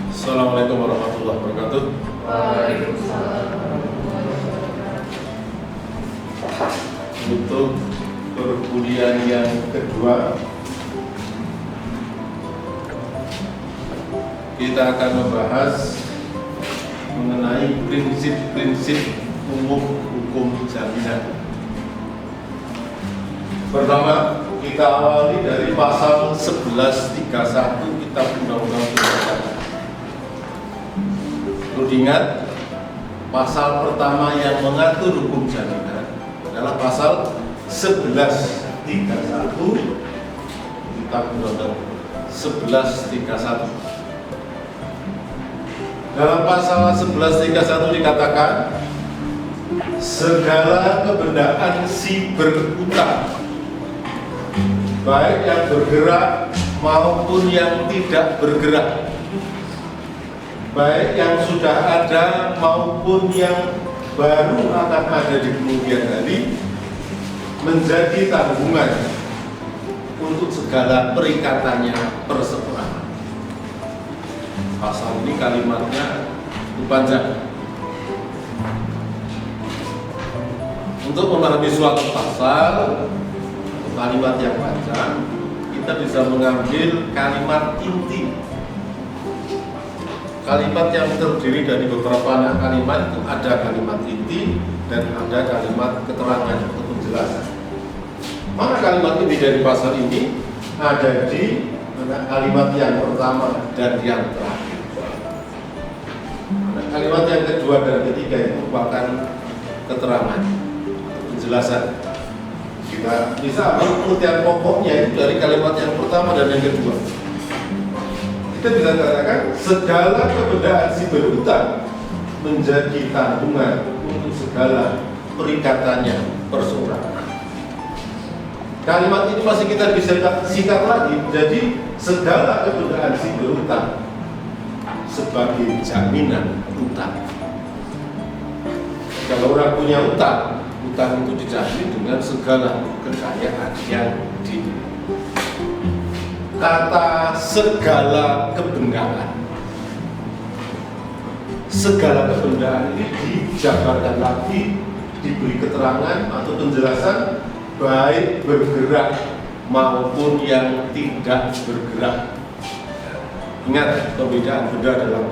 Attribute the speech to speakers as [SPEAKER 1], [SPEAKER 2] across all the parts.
[SPEAKER 1] Assalamualaikum warahmatullahi wabarakatuh.
[SPEAKER 2] Waalaikumsalam warahmatullahi wabarakatuh.
[SPEAKER 1] Untuk perkuliahan yang kedua, kita akan membahas mengenai prinsip-prinsip umum hukum jaminan. Pertama, kita awali dari pasal 1131 Kitab Undang-Undang Pidana. Perlu diingat, pasal pertama yang mengatur hukum jaminan adalah pasal 1131 Kitab Undang-Undang 1131. Dalam pasal 1131 dikatakan segala kebendaan si berhutang, baik yang bergerak maupun yang tidak bergerak, baik yang sudah ada maupun yang baru akan ada di kemudian hari, menjadi tanggungan untuk segala perikatannya perseorangan. Pasal ini kalimatnya panjang. Untuk memahami suatu pasal atau kalimat yang panjang, kita bisa mengambil kalimat inti. Kalimat yang terdiri dari beberapa anak kalimat itu ada kalimat inti dan ada kalimat keterangan atau penjelasan. Mana kalimat inti dari pasal ini? Ada di kalimat yang pertama dan yang terakhir. Kalimat yang kedua dan ketiga itu merupakan keterangan, penjelasan. Kita bisa ambil pengertian pokoknya itu dari kalimat yang pertama dan yang kedua. Kita bisa katakan segala kebendaan si berhutang menjadi tanggungan untuk segala perikatannya perseorangan. Kalimat ini masih kita bisa singkat lagi, jadi segala kebendaan si berhutang sebagai jaminan utang. Kalau orang punya utang, utang itu dijamin dengan segala kekayaan yang dimiliki. Kata segala kebendaan, segala kebendaan ini dijabarkan lagi, diberi keterangan atau penjelasan, baik bergerak maupun yang tidak bergerak. Ingat pembedaan benda dalam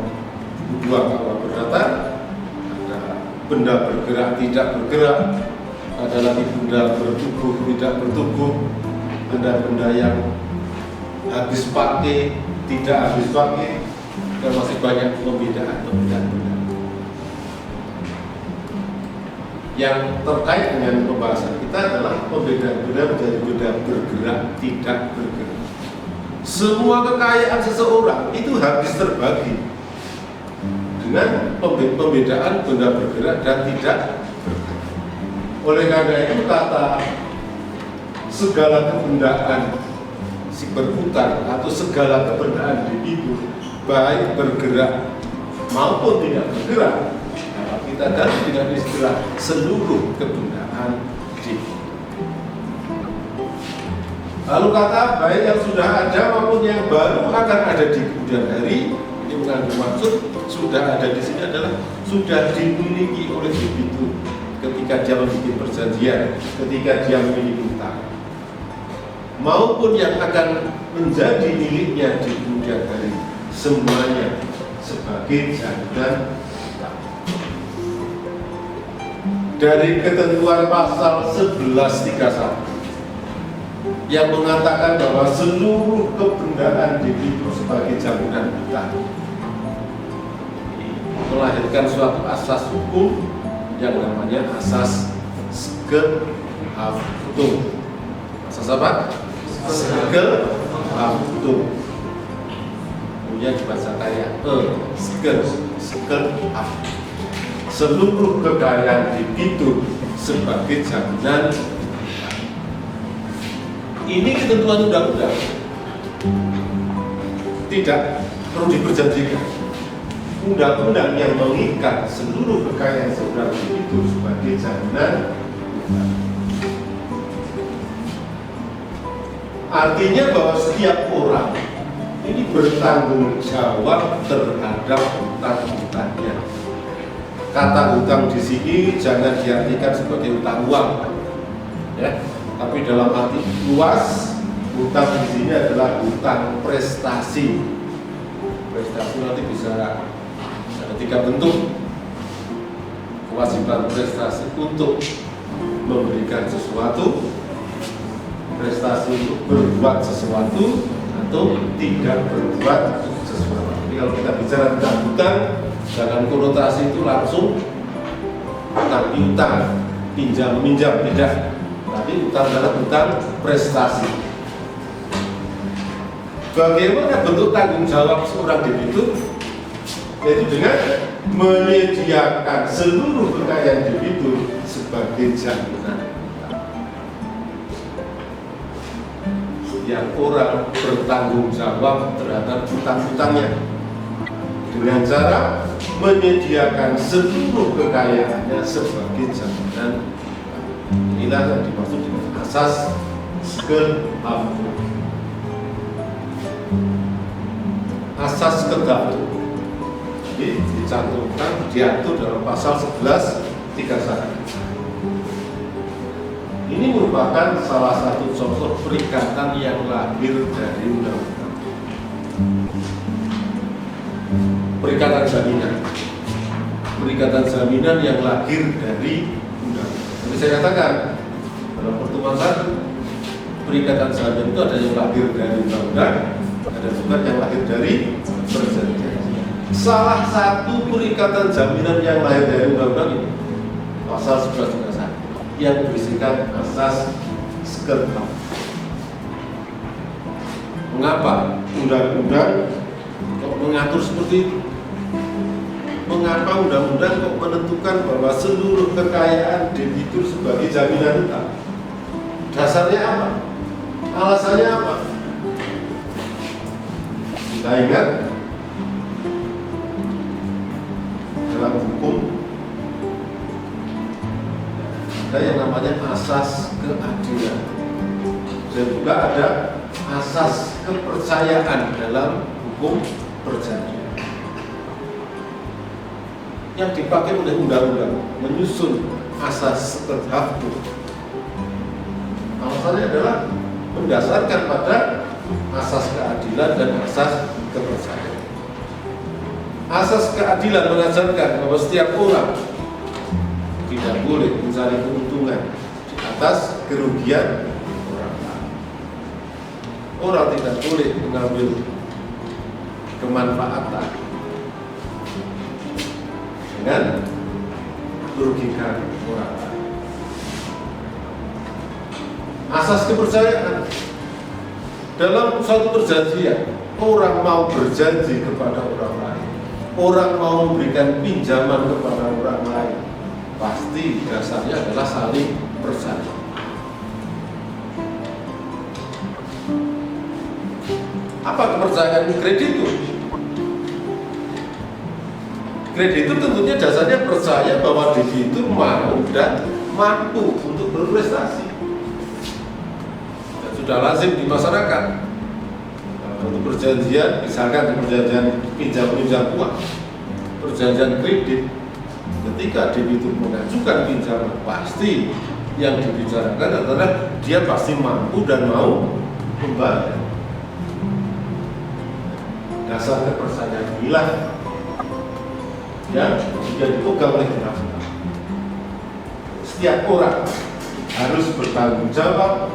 [SPEAKER 1] dua KUH Perdata, ada benda bergerak tidak bergerak, ada lagi benda bertubuh tidak bertubuh, ada benda yang habis pakai tidak habis pakai, dan masih banyak pembedaan benda. Yang terkait dengan pembahasan kita adalah pembedaan benda menjadi benda bergerak tidak bergerak. Semua kekayaan seseorang itu habis terbagi dengan pembedaan benda bergerak dan tidak bergerak. Oleh karena itu kata segala kebendaan si berhutang atau segala kebendaan itu baik bergerak maupun tidak bergerak, kita ganti dengan istilah seluruh kebendaan di. Lalu kata baik yang sudah ada maupun yang baru akan ada di kemudian hari, ini mengandung maksud sudah ada di sini adalah sudah dimiliki oleh debitur ketika dia membuat perjanjian, ketika dia memiliki utang, maupun yang akan menjadi miliknya di kemudian hari, semuanya sebagai jaminan utang. Dari ketentuan pasal 1131 yang mengatakan bahwa seluruh kebendaan debitur sebagai jaminan utang melahirkan suatu asas hukum yang namanya asas seke haftung. Asas apa? Seke haftung. Kemudian dibaca kayak seke haftung. Seluruh kekayaan debitur sebagai jaminan. Ini ketentuan undang-undang, tidak perlu diperjanjikan. Undang-undang yang mengikat seluruh kekayaan seorang itu sebagai jaminan. Artinya bahwa setiap orang ini bertanggung jawab terhadap hutang-hutangnya. Kata hutang di sini jangan diartikan sebagai hutang uang, ya. Tapi dalam arti luas, hutang di sini adalah hutang prestasi. Prestasi nanti bisa ada 3 bentuk. Kewajiban prestasi untuk memberikan sesuatu, prestasi untuk berbuat sesuatu, atau tidak berbuat sesuatu. Jadi kalau kita bicara tentang hutang, jangan konotasi itu langsung hutang piutang, pinjam minjam, tidak. Tapi hutang adalah hutang prestasi. Bagaimana bentuk tanggung jawab seorang debitur? Yaitu dengan menyediakan seluruh kekayaan debitur sebagai jaminan. Setiap orang bertanggung jawab terhadap hutang-hutangnya dengan cara menyediakan seluruh kekayaannya sebagai jaminan. Inilah yang dimaksud dengan asas kedaftu. Asas kedaftu dicantumkan, diatur dalam pasal 1131. Ini merupakan salah satu contoh perikatan yang lahir dari undang-undang. Perikatan jaminan yang lahir dari undang-undang. Seperti saya katakan dalam pertemuan satu, perikatan jaminan itu ada yang lahir dari undang-undang, ada juga yang lahir dari perjanjian. Salah satu perikatan jaminan yang lahir dari undang-undang ini pasal 1131 yang berisikan asas kedaftu. Mengapa undang-undang kok mengatur seperti itu? Mengapa undang-undang kok menentukan bahwa seluruh kekayaan debitur sebagai jaminan hutang? Dasarnya apa? Alasannya apa? Kita ingat dalam hukum ada yang namanya asas keadilan dan juga ada asas kepercayaan dalam hukum perjanjian yang dipakai oleh undang-undang menyusun asas kedaftu. Alasannya adalah mendasarkan pada asas keadilan dan asas kepercayaan. Asas keadilan mengajarkan bahwa setiap orang tidak boleh mencari keuntungan di atas kerugian orang lain. Orang tidak boleh mengambil kemanfaatan dengan merugikan orang lain. Asas kepercayaan dalam suatu perjanjian, orang mau berjanji kepada orang lain, orang mau memberikan pinjaman kepada orang lain, pasti dasarnya adalah saling percaya. Apa kepercayaan kreditur? Kreditur tentunya dasarnya percaya bahwa debitur mau dan mampu untuk berprestasi. Dan sudah lazim di masyarakat untuk perjanjian, misalkan perjanjian pinjam uang, perjanjian kredit. Ketika debitur mengajukan pinjaman, pasti yang dibicarakan adalah dia pasti mampu dan mau membayar. Dasar kepercayaan inilah yang dipegang oleh undang-undang. Setiap orang harus bertanggung jawab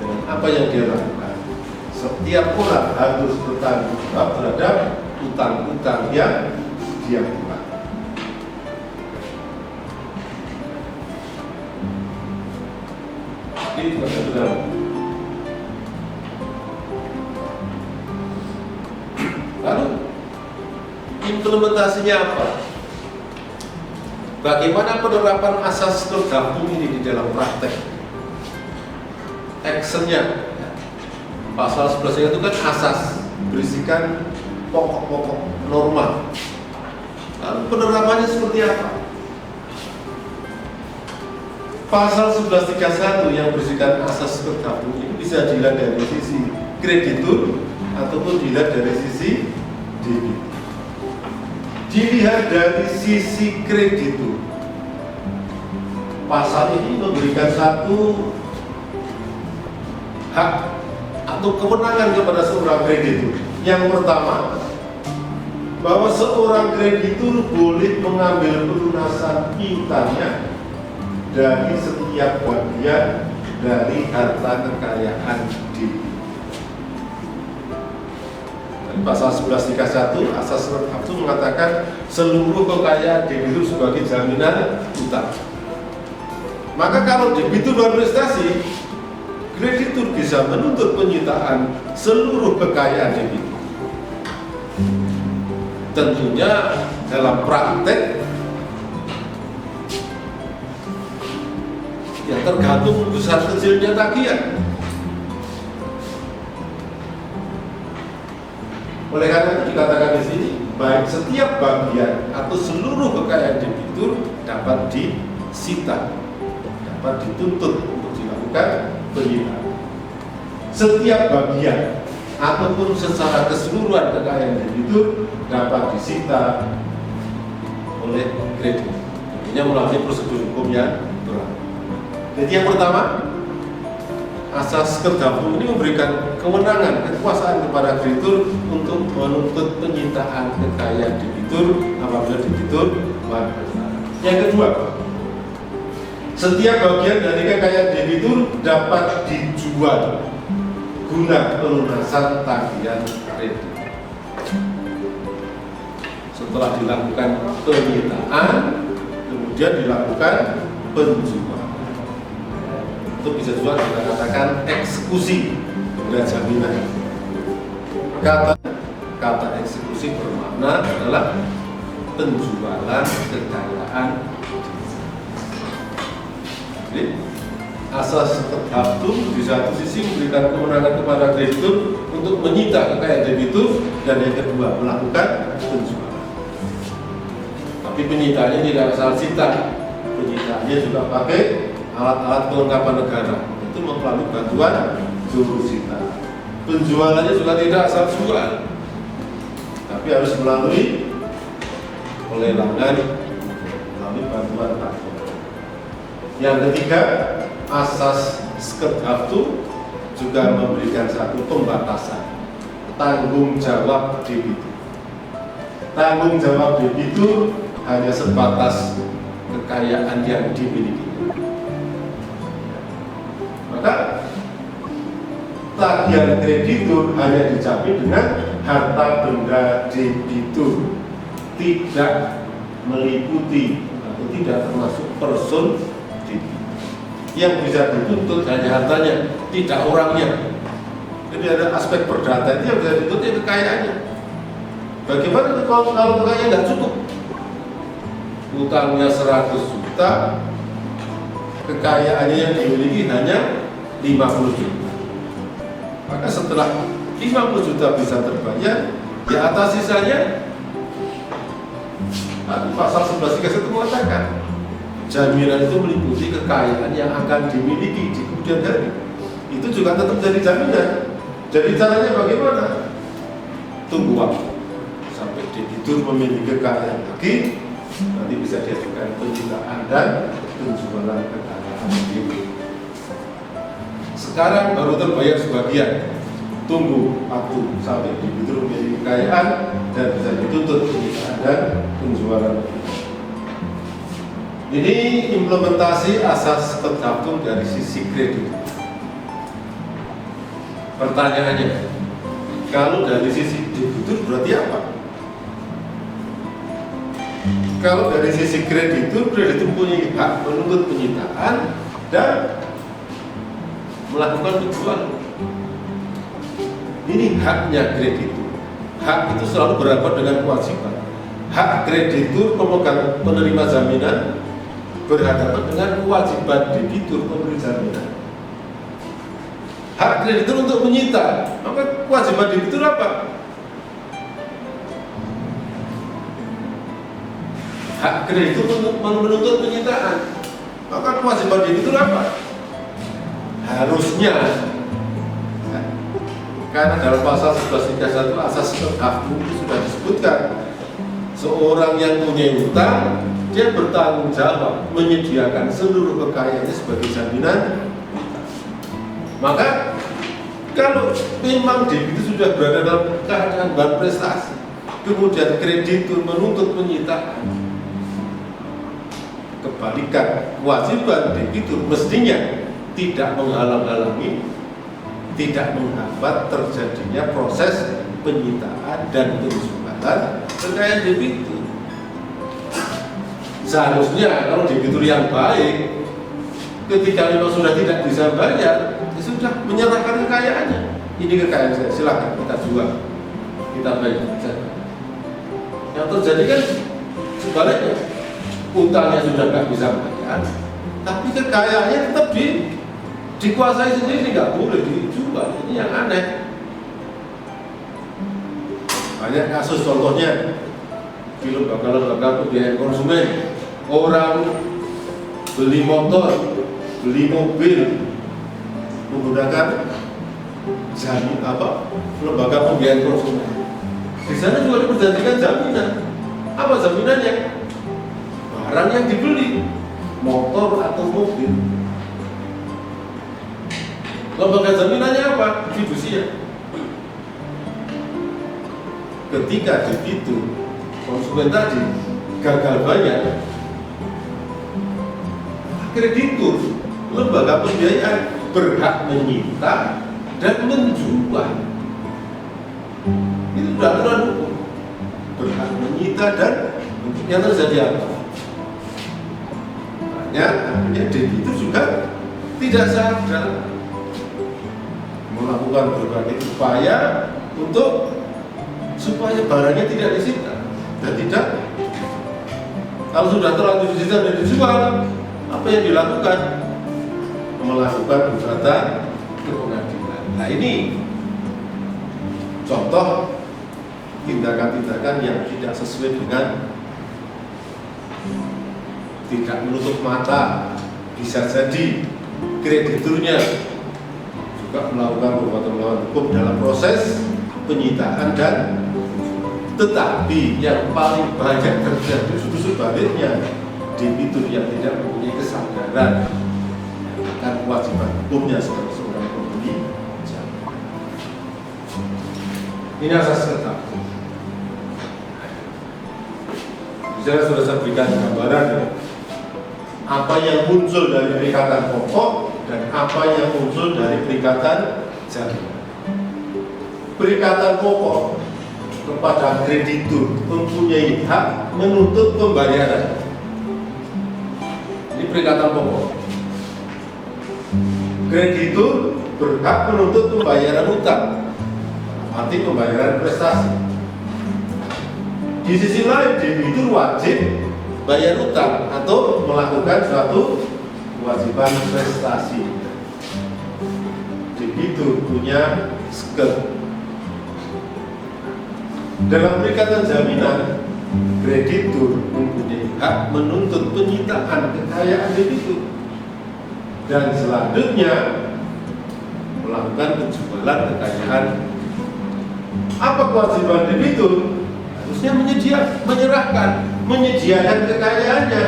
[SPEAKER 1] dengan apa yang dia lakukan. Setiap orang harus bertanggung jawab terhadap utang-utang yang dia buat. Ini benar-benar lalu implementasinya apa? Bagaimana penerapan asas kedaftu ini di dalam praktek? Actionnya pasal 11 itu kan asas berisikan pokok-pokok norma. Lalu penerapannya seperti apa? Pasal 1131 yang berisikan asas kedaftu ini bisa dilihat dari sisi kreditur ataupun dilihat dari sisi debit. Dilihat dari sisi kreditur, pasal ini memberikan satu hak atau kewenangan kepada seorang kreditur. Yang pertama, bahwa seorang kreditur boleh mengambil pelunasan piutangnya dari setiap bagian dari harta kekayaan debitur. Pasal 1131 asas itu mengatakan seluruh kekayaan debitur sebagai jaminan utang. Maka kalau debitur berprestasi, kreditur bisa menuntut penyitaan seluruh kekayaan debitur. Tentunya dalam praktek ya tergantung besar kecilnya tagihan. Oleh karena itu dikatakan di sini, baik setiap bagian atau seluruh kekayaan debitur dapat disita, dapat dituntut untuk dilakukan penyitaan. Setiap bagian ataupun secara keseluruhan kekayaan debitur dapat disita oleh kreditur. Tentunya melalui prosedur hukum yang berlaku. Jadi yang pertama, asas Kerdapur ini memberikan kewenangan, kekuasaan kepada kreditur untuk menuntut penyitaan kekayaan debitur apabila debitur bersalah. Yang kedua, setiap bagian dari kekayaan debitur dapat dijual guna pelunasan tagihan kreditur. Setelah dilakukan penyitaan, kemudian dilakukan penjualan. Itu bisa juga kita katakan eksekusi dan jaminan. Kata eksekusi bermakna adalah penjualan kekayaan. Jadi asas Kerdapur di satu sisi memberikan kewenangan kepada kreditur untuk menyita kekayaan debitur, dan yang kedua melakukan penjualan. Tapi penyitaannya tidak asal sita, penyitaannya juga pakai alat-alat kelengkapan negara, itu melalui bantuan juru sita. Penjualannya juga tidak asal jual, tapi harus melalui pelelangan, melalui bantuan takut. Yang ketiga, asas Kerdapur juga memberikan satu pembatasan tanggung jawab debitur. Tanggung jawab debitur hanya sebatas kekayaan yang dimiliki. Maka tagihan kreditur hanya dijamin dengan harta benda debitur, tidak meliputi atau tidak termasuk person debitur. Yang bisa dituntut hanya hartanya, tidak orangnya. Jadi ada aspek perdata itu yang bisa dituntut ya kekayaannya. Bagaimana kalau kekayaan nggak cukup? Utangnya 100 juta, kekayaannya yang dimiliki hanya 50 juta. Maka setelah 50 juta bisa terbayar, di atas sisanya pasal 1131 mengatakan jaminan itu meliputi kekayaan yang akan dimiliki di kemudian hari. Itu juga tetap jadi jaminan. Jadi caranya bagaimana? Tunggu waktu sampai debitur memiliki kekayaan lagi, nanti bisa diajukan penyitaan dan penjualan kekayaan debitur. Sekarang baru terbayar sebagian, tunggu waktu sampai debitur memiliki kekayaan dan bisa dituntut penyitaan dan penjualan. Ini implementasi asas Kerdapur dari sisi kredit. Pertanyaannya, kalau dari sisi debitur berarti apa? Kalau dari sisi kreditur punya hak menuntut penyitaan dan melakukan penjualan. Ini haknya kreditur. Hak itu selalu berhadapan dengan kewajiban. Hak kreditur pemegang penerima jaminan berhadapan dengan kewajiban debitur pemberi jaminan. Hak kreditur untuk menyita, maka kewajiban debitur apa? Hak kreditur untuk menuntut penyitaan, maka kewajiban debitur apa? Harusnya Karena dalam pasal 1131 asas haftu itu sudah disebutkan, seorang yang punya hutang, dia bertanggung jawab menyediakan seluruh kekayaannya sebagai jaminan. Maka kalau memang debitur sudah berada dalam keadaan berprestasi, kemudian kreditur menuntut penyitaan, kebalikan, kewajiban debitur mestinya tidak menghalang-halangi, tidak menghambat terjadinya proses penyitaan dan penjualan kekayaan debitur. Seharusnya kalau debitur yang baik, ketika memang sudah tidak bisa bayar, ya sudah menyerahkan kekayaannya. Ini kekayaan saya, silakan kita jual, kita bayar. Yang terjadi kan sebaliknya, utangnya sudah nggak bisa bayar, tapi kekayaannya tetap dikuasai sendiri, nggak boleh dijual. Ini yang aneh. Banyak kasus, contohnya di lembaga-lembaga pembiayaan konsumen, orang beli motor, beli mobil menggunakan lembaga pembiayaan konsumen. Di sana juga diperjanjikan jaminan. Apa jaminannya? Barang yang dibeli, motor atau mobil. Lembaga jaminannya apa? Fidusia. Ketika debitur konsumen tadi gagal bayar, kreditur lembaga pembiayaan berhak menyita dan menjual. Itu sudah aturan hukum. Berhak menyita dan yang terjadi apa? Akhirnya debitur juga tidak sadar, melakukan berbagai upaya supaya barangnya tidak disita dan tidak, kalau sudah terlanjur disita dan dijual, apa yang dilakukan? Melakukan gugatan ke pengadilan. Nah, ini contoh tindakan-tindakan yang tidak sesuai dengan, tidak menutup mata. Bisa jadi krediturnya juga melakukan perbuatan melawan hukum dalam proses penyitaan, dan tetapi yang paling banyak terjadi justru sebaliknya, debitur yang tidak mempunyai kesadaran akan kewajiban hukumnya sebagai seorang pembeli jaminan. Ini asas tetap. Bisa sudah saya berikan gambaran ya, apa yang muncul dari perikatan pokok dan apa yang muncul dari perikatan jaminan. Perikatan pokok kepada kreditur mempunyai hak menuntut pembayaran. Ini perikatan pokok. Kreditur berhak menuntut pembayaran utang, arti pembayaran prestasi. Di sisi lain, debitur wajib bayar utang atau melakukan suatu kewajiban prestasi. Debitur punya skill. Dalam perikatan jaminan, kreditur mempunyai hak menuntut penyitaan kekayaan debitur dan selanjutnya melakukan penjualan kekayaan. Apa kewajiban debitur? Harusnya menyediakan kekayaannya,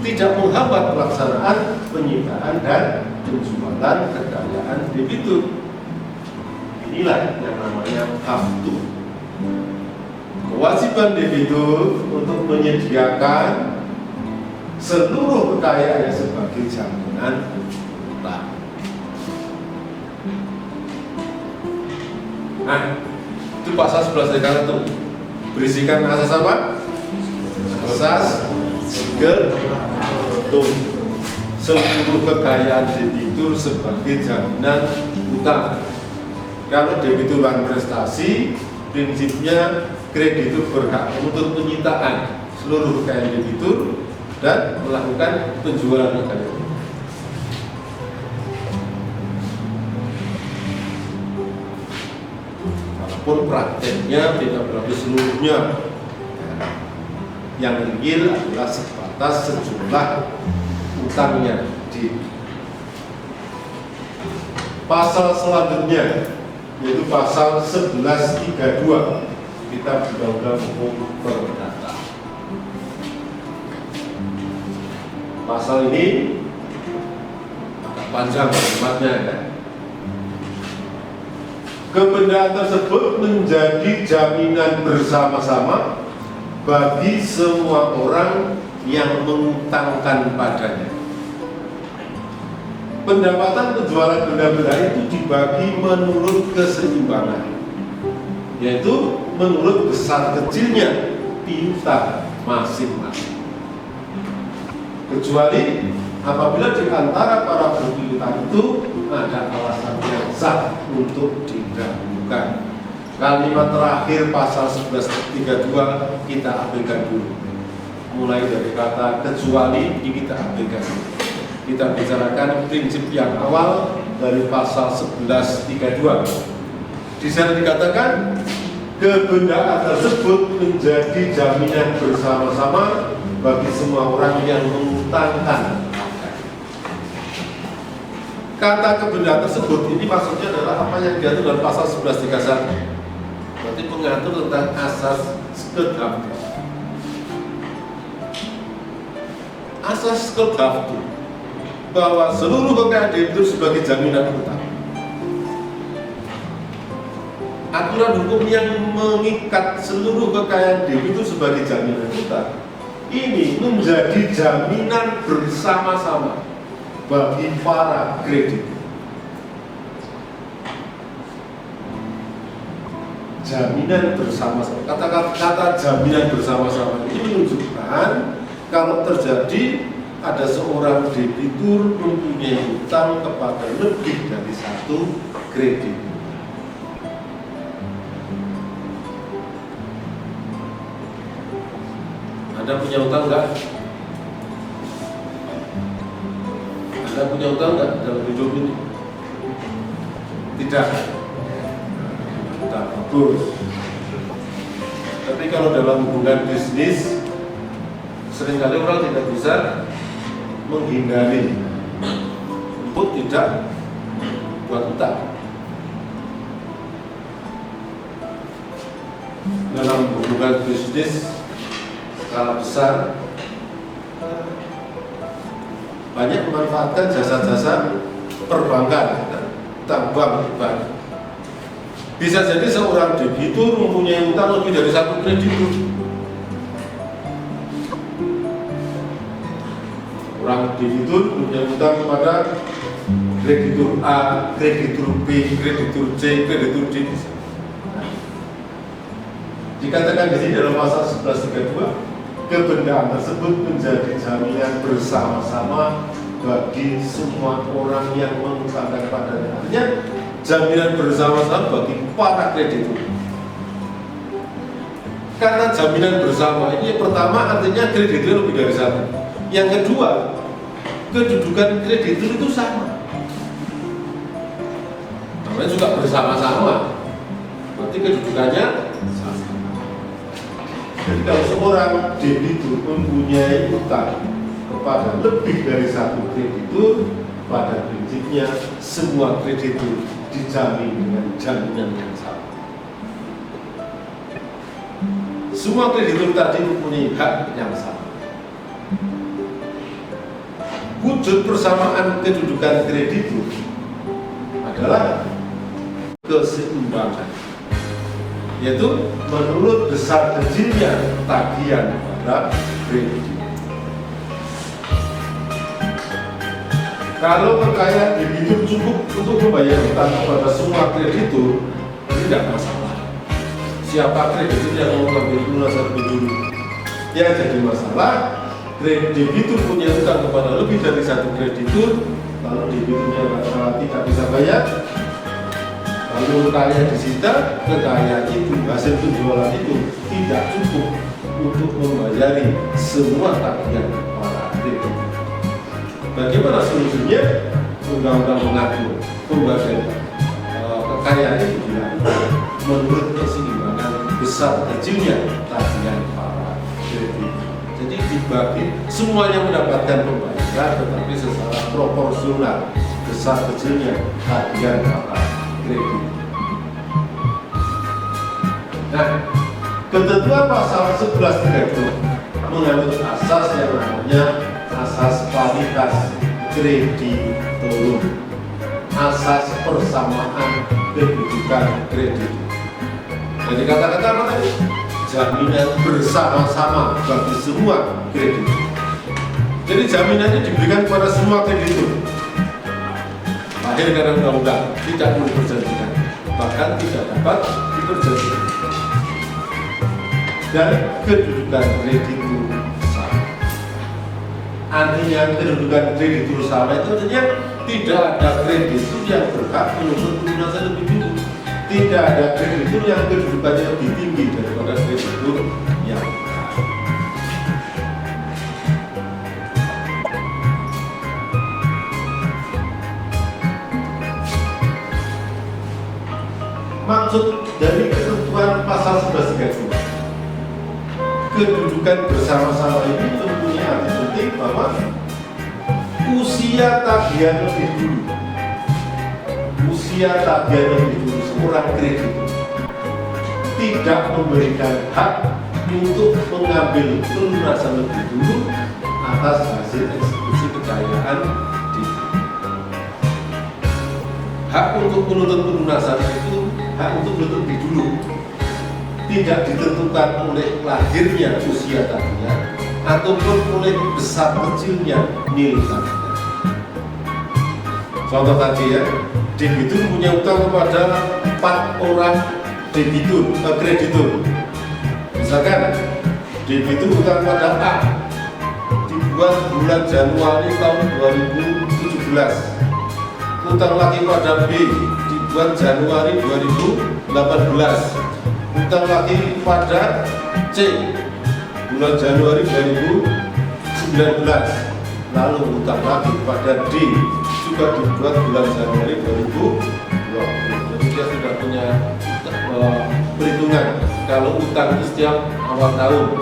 [SPEAKER 1] tidak menghambat pelaksanaan penyitaan dan penjualan kekayaan debitur. Inilah yang namanya haftu. Kewajiban debitur untuk menyediakan seluruh kekayaannya sebagai jaminan utang. Nah, itu pasal 11 itu berisikan asas apa? Asas getum, seluruh kekayaan debitur sebagai jaminan utang. Kalau debitur prestasi, prinsipnya kreditur berhak menuntut penyitaan seluruh kekayaan debitur dan melakukan penjualan kekayaan. Walaupun prakteknya tidak berarti seluruhnya, yang real adalah sebatas sejumlah utangnya. Di pasal selanjutnya yaitu pasal 1132 Kitab Undang-Undang Hukum Perdata. Pasal ini agak panjang kalimatnya ya. Kebendaan tersebut menjadi jaminan bersama-sama bagi semua orang yang mengutangkan padanya. Pendapatan penjualan benda-benda itu dibagi menurut keseimbangan, yaitu menurut besar kecilnya piutang masing-masing. Kecuali apabila di antara para berpiutang itu ada alasan yang sah untuk didahulukan. Kalimat terakhir pasal 1132 kita abaikan dulu. Mulai dari kata kecuali ini kita abaikan dulu. Kita bicarakan prinsip yang awal dari pasal 1132. Di sana dikatakan kebendaan tersebut menjadi jaminan bersama-sama bagi semua orang yang mengutangkan. Kata kebendaan tersebut ini maksudnya adalah apa yang diatur dalam pasal 1131. Berarti mengatur tentang asas skedhaftu. Asas skedhaftu bahwa seluruh kekayaan debitur sebagai jaminan utang. Aturan hukum yang mengikat seluruh kekayaan debitur sebagai jaminan utang ini menjadi jaminan bersama-sama bagi para kreditur. Jaminan bersama-sama. Kata jaminan bersama-sama ini menunjukkan kalau terjadi ada seorang debitur mempunyai utang kepada lebih dari satu kreditur. Anda punya utang enggak? Anda punya utang enggak dalam hidup ini? Tidak. Tidak bagus. Tapi kalau dalam hubungan bisnis, seringkali orang tidak bisa menghindari untuk tidak buat utang. Dalam hubungan bisnis skala besar, banyak memanfaatkan jasa-jasa perbankan, bank. Bisa jadi seorang debitur mempunyai utang lebih dari satu kreditur. Orang debitur mempunyai utang kepada kreditur A, kreditur B, kreditur C, kreditur D. Dikatakan di sini dalam pasal 1132. Kebendaan tersebut menjadi jaminan bersama-sama bagi semua orang yang mengutangkan padanya. Artinya jaminan bersama-sama bagi para kreditur. Karena jaminan bersama ini pertama artinya kreditur lebih dari satu. Yang kedua, kedudukan kreditur itu sama. Namanya juga bersama-sama. Berarti kedudukannya sama. Jadi kalau seorang debitur mempunyai utang kepada lebih dari satu kreditur, pada prinsipnya semua kreditur dijamin dengan jaminan yang sama. Semua kreditur tadi mempunyai hak yang sama. Wujud persamaan kedudukan kreditur adalah keseimbangan, yaitu menurut besar kecilnya tagihan pada kreditur. Kalau kekayaan debitur cukup untuk membayar utang kepada semua kreditur, tidak masalah. Siapa kreditur yang mau mengambil lunasan dulu? Yang jadi masalah, debitur punya utang kepada lebih dari satu kreditur, lalu debiturnya tidak bisa bayar, lalu kekayaan disita, kekayaan itu, hasil penjualan itu tidak cukup untuk membayari semua tagihan para kreditur. Bagaimana solusinya? Undang-undang mengatur pembagian kekayaan itu dilakukan menurut keseimbangan besar kecilnya tagihan para kreditur. Jadi dibagi, semuanya mendapatkan pembayaran, tetapi secara proporsional besar kecilnya tagihan para kreditur. Nah, ketentuan pasal 11.30 menganut asas yang namanya asas paritas kreditur, asas persamaan kedudukan kreditur. Jadi kata-kata apa tadi? Jaminan bersama-sama bagi semua kreditur. Jadi jaminannya diberikan kepada semua kreditur. Lahir karena undang-undang, tidak perlu diperjanjikan, bahkan tidak dapat diperjanjikan. Dan kedudukan kreditur sama. Artinya kedudukan kreditur sama itu artinya tidak ada kreditur yang berhak menuntut pelunasan lebih dulu. Tidak ada kreditur yang kedudukannya lebih tinggi daripada kreditur yang berhak. Maksud dari ketentuan pasal 11.32, kedudukan bersama-sama ini mempunyai arti penting bahwa usia tagihan lebih dulu, seorang kreditur tidak memberikan hak untuk mengambil pelunasan lebih dulu atas hasil eksekusi kekayaan diri. Hak untuk menuntut pelunasan itu hak untuk menuntut lebih dulu, tidak ditentukan oleh lahirnya usia tagihan ataupun oleh besar kecilnya nilai tagihan. Contoh tadi ya, debitur punya utang kepada 4 orang kreditur. Misalkan debitur utang kepada A dibuat bulan Januari tahun 2017, utang lagi pada B dibuat Januari 2018, utang lagi pada C bulan Januari 2019, lalu utang lagi pada D juga dibuat bulan Januari 2020. Jadi dia sudah punya perhitungan kalau utang itu setiap awal tahun,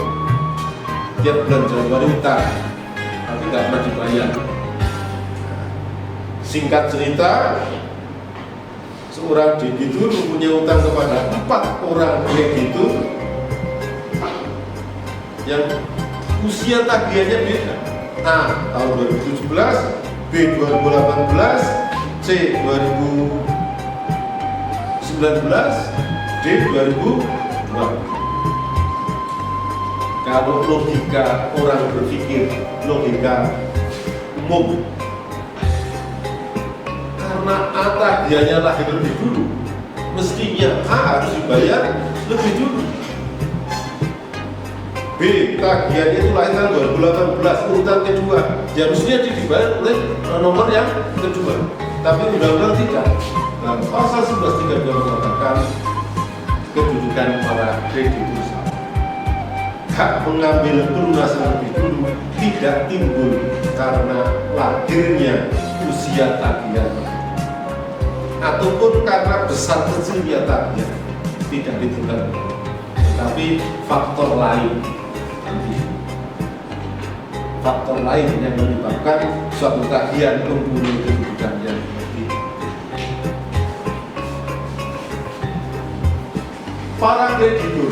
[SPEAKER 1] tiap bulan Januari utang tapi nggak pernah dibayar. Singkat cerita, seorang debitur mempunyai utang kepada 4 orang kreditur yang usia tagihannya beda. A tahun 2017, B 2018, C 2019, D 2020. Kalau logika orang berpikir, logika umum, karena A tagihannya lahir lebih dulu, mestinya A harus dibayar lebih dulu. B tagihannya itu lahir tahun 2018, urutan kedua, ya mestinya dibayar oleh nomor yang kedua. Tapi undang-undang tidak. Nah, pasal 11.32 mengatakan kedudukan para kreditur sama. Hak mengambil pelunasan lebih dulu tidak timbul karena lahirnya usia tagihan ataupun karena besar kecilnya tagihan, tidak ditentukan, tapi faktor lain. Faktor lain yang menyebabkan suatu tagihan mempunyai kedudukan yang tinggi. Para kreditur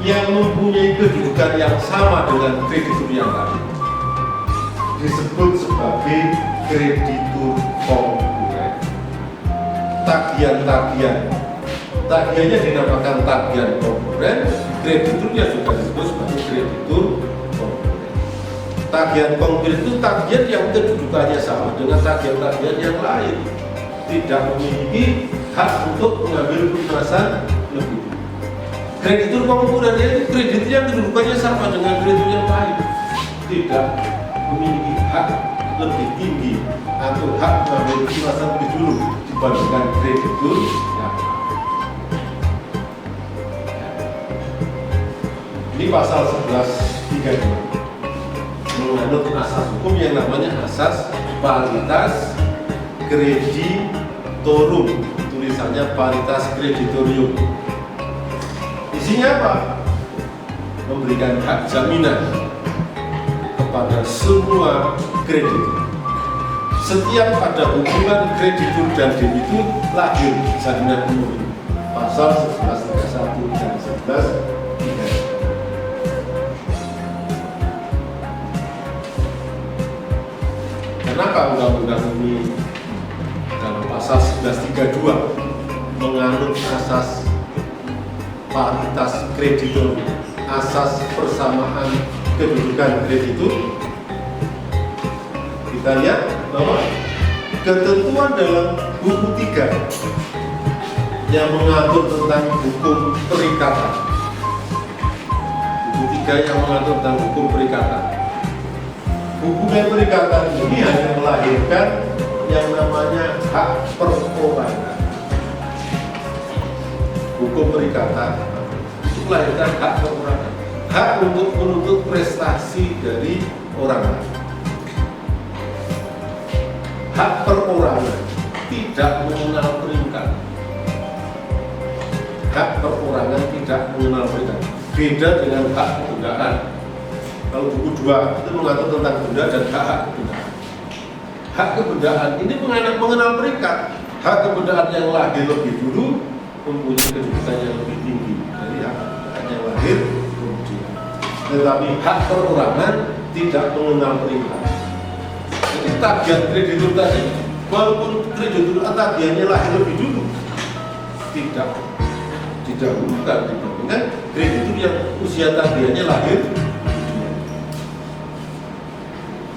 [SPEAKER 1] yang mempunyai kedudukan yang sama dengan kreditur yang lain disebut sebagai kreditur konkuren. Tagihannya dinamakan tagihan konkuren, krediturnya juga disebut sebagai kreditur konkuren. Tagihan konkuren itu tagihan yang kedudukannya sama dengan tagihan-tagihan yang lain, tidak memiliki hak untuk mengambil pelunasan lebih. Kreditur konkuren itu kredit yang kedudukannya sama dengan kreditur yang lain, tidak memiliki hak lebih tinggi atau hak mengambil pelunasan lebih dulu dibandingkan kreditur yang lain. Ini pasal 11.32 menganut asas hukum yang namanya asas paritas kreditorum, tulisannya paritas kreditorium. Isinya apa? Memberikan hak jaminan kepada semua kreditur. Setiap ada hubungan kreditur dan debitur lahir jaminan umum. Pasal 11.31 dan 11. 19.3. Kenapa undang-undang ini dalam pasal 1132 menganut asas paritas kreditur, asas persamaan kedudukan kreditur? Kita lihat bahwa ketentuan dalam buku 3 yang mengatur tentang hukum perikatan, buku 3 yang mengatur tentang hukum perikatan, hukum perikatan ini hanya melahirkan yang namanya hak perorangan. Hukum perikatan itu melahirkan hak perorangan, hak untuk menuntut prestasi dari orang lain. Hak perorangan tidak mengenal peringkat. Hak perorangan tidak mengenal peringkat. Beda dengan hak kebendaan. Kalau buku 2 itu mengatur tentang benda dan hak kebendaan. Hak kebendaan ini mengenal peringkat. Hak kebendaan yang lahir lebih dulu mempunyai kedudukan yang lebih tinggi dari hak kebendaan yang lahir kemudian. Tetapi hak perorangan tidak mengenal peringkat. Jadi tagihan kreditur tadi, walaupun kreditur tagihannya lahir lebih dulu, tidak didahulukan dibandingkan kreditur yang usia tagihannya lahir.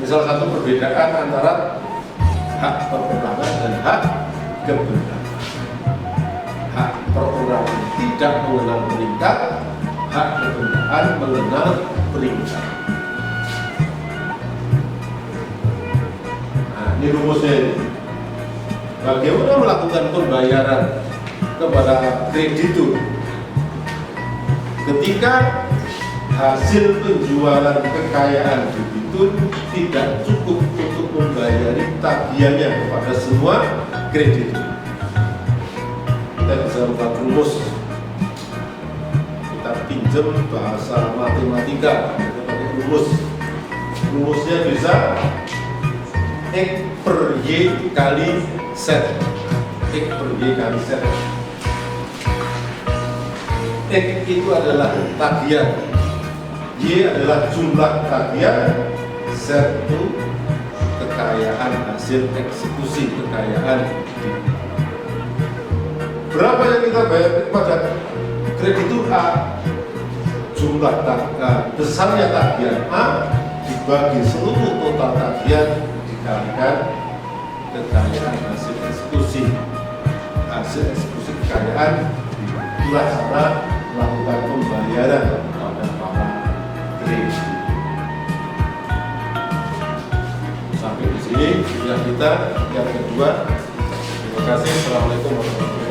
[SPEAKER 1] Ini salah satu perbedaan antara hak perorangan dan hak kebendaan. Hak perorangan tidak mengenal peringkat, hak kebendaan mengenal peringkat. Nah, ini rumusnya ini. Bagaimana melakukan pembayaran kepada kreditur ketika hasil penjualan kekayaan debitur tidak cukup untuk membayari tagihannya kepada semua kreditur? Kita bisa membuat rumus, kita pinjam bahasa matematika, kita pakai rumusnya bisa X per Y kali Z. X per Y kali Z. X itu adalah tagihan, Y adalah jumlah tagihan, Z itu kekayaan hasil eksekusi kekayaan. Berapa yang kita bayar kepada kreditur A? Jumlah besarnya tagihan A dibagi seluruh total tagihan dikalikan kekayaan hasil eksekusi kekayaan. Itulah cara melakukan pembayaran kepada para kreditur. Sampai di sini kuliah kita yang kedua. Terima kasih. Assalamualaikum warahmatullahi wabarakatuh.